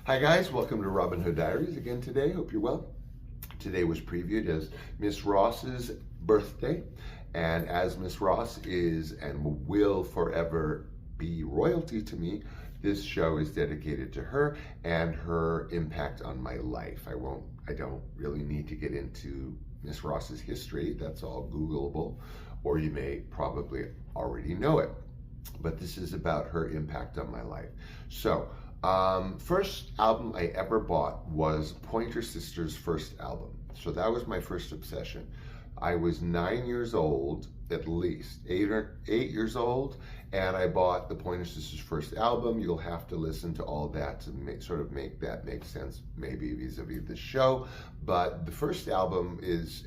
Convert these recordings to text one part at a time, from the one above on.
Hi guys, welcome to Robin Hood Diaries again today. Hope you're well. Today was previewed as Miss Ross's birthday, and as Miss Ross is and will forever be royalty to me, this show is dedicated to her and her impact on my life. I don't really need to get into Miss Ross's history. That's all Googleable, or you may probably already know it. But this is about her impact on my life. So, first album I ever bought was Pointer Sisters' first album. So that was my first obsession. I was 9 years old, at least, 8 years old, and I bought the Pointer Sisters' first album. You'll have to listen to all that to make that make sense, maybe vis-a-vis the show. But the first album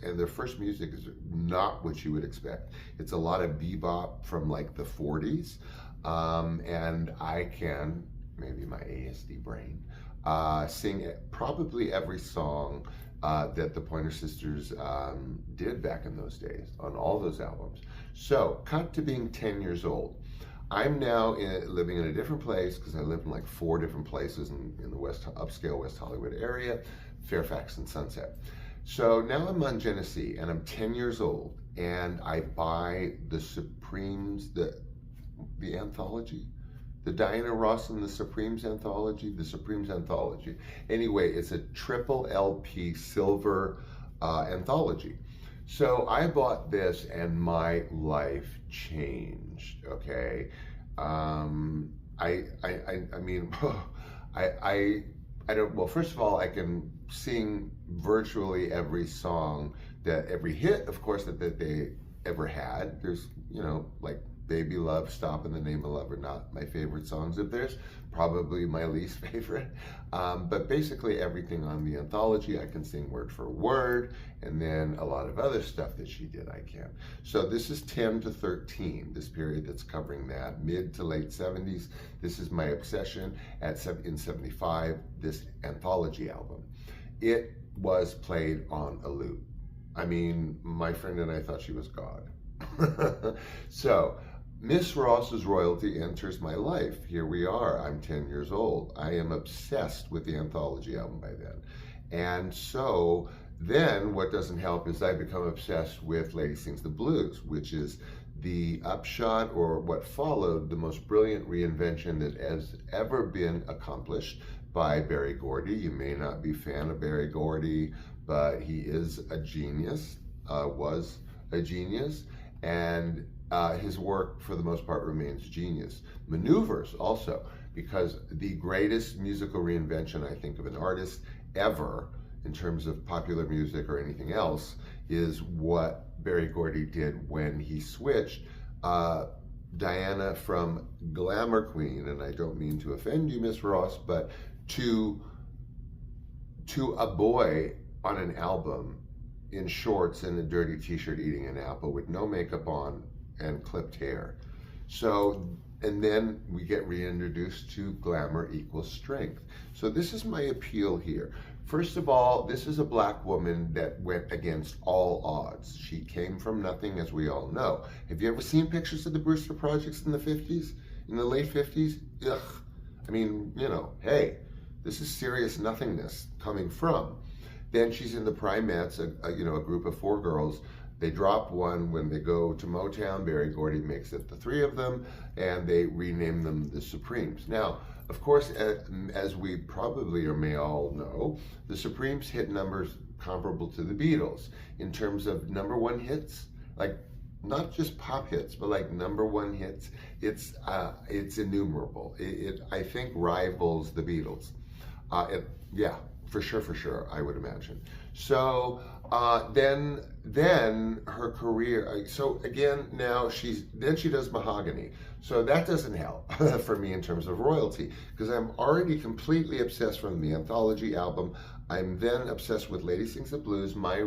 and their first music is not what you would expect. It's a lot of bebop from like the 40s, and I can, maybe my ASD brain, sing probably every song that the Pointer Sisters did back in those days on all those albums. So, cut to being 10 years old. I'm now living in a different place because I live in like 4 different places in the upscale West Hollywood area, Fairfax and Sunset. So now I'm on Genesee and I'm 10 years old and I buy the Supremes, the anthology. The Diana Ross and the Supremes anthology, Anyway, it's a triple LP silver anthology. So I bought this and my life changed, okay? I mean, I don't, well, first of all, I can sing virtually every song every hit, of course, that they ever had. There's, like Baby Love, Stop in the Name of Love are not my favorite songs of theirs, probably my least favorite. But basically everything on the anthology I can sing word for word, and then a lot of other stuff that she did I can. So this is 10 to 13, this period that's covering that, mid to late 70s. This is my obsession in 75, this anthology album. It was played on a lute. I mean, my friend and I thought she was God. So, Miss Ross's royalty enters my life. Here we are. I'm 10 years old. I am obsessed with the anthology album by then. And so then what doesn't help is I become obsessed with Lady Sings the Blues, which is the upshot, or what followed, the most brilliant reinvention that has ever been accomplished by Berry Gordy. You may not be a fan of Berry Gordy, but he is a genius, was a genius, and his work, for the most part, remains genius. Maneuvers also, because the greatest musical reinvention, I think, of an artist ever, in terms of popular music or anything else, is what Berry Gordy did when he switched Diana from glamour queen, and I don't mean to offend you, Miss Ross, but to a boy on an album in shorts and a dirty t-shirt eating an apple with no makeup on and clipped hair. So, and then we get reintroduced to glamour equals strength. So this is my appeal here. First of all, this is a black woman that went against all odds. She came from nothing, as we all know. Have you ever seen pictures of the Brewster Projects in the 50s, in the late 50s? Ugh. I mean, hey, this is serious nothingness coming from. Then she's in the Primettes, a group of 4 girls. They drop one when they go to Motown. Berry Gordy makes it the 3 of them, and they rename them the Supremes. Now, of course, as we probably or may all know, the Supremes hit numbers comparable to the Beatles in terms of #1 hits, like not just pop hits, but like #1 hits. It's innumerable. It I think rivals the Beatles. Yeah. For sure, I would imagine. So then her career. So again, now she does Mahogany. So that doesn't help for me in terms of royalty, because I'm already completely obsessed from the anthology album. I'm then obsessed with Lady Sings the Blues. My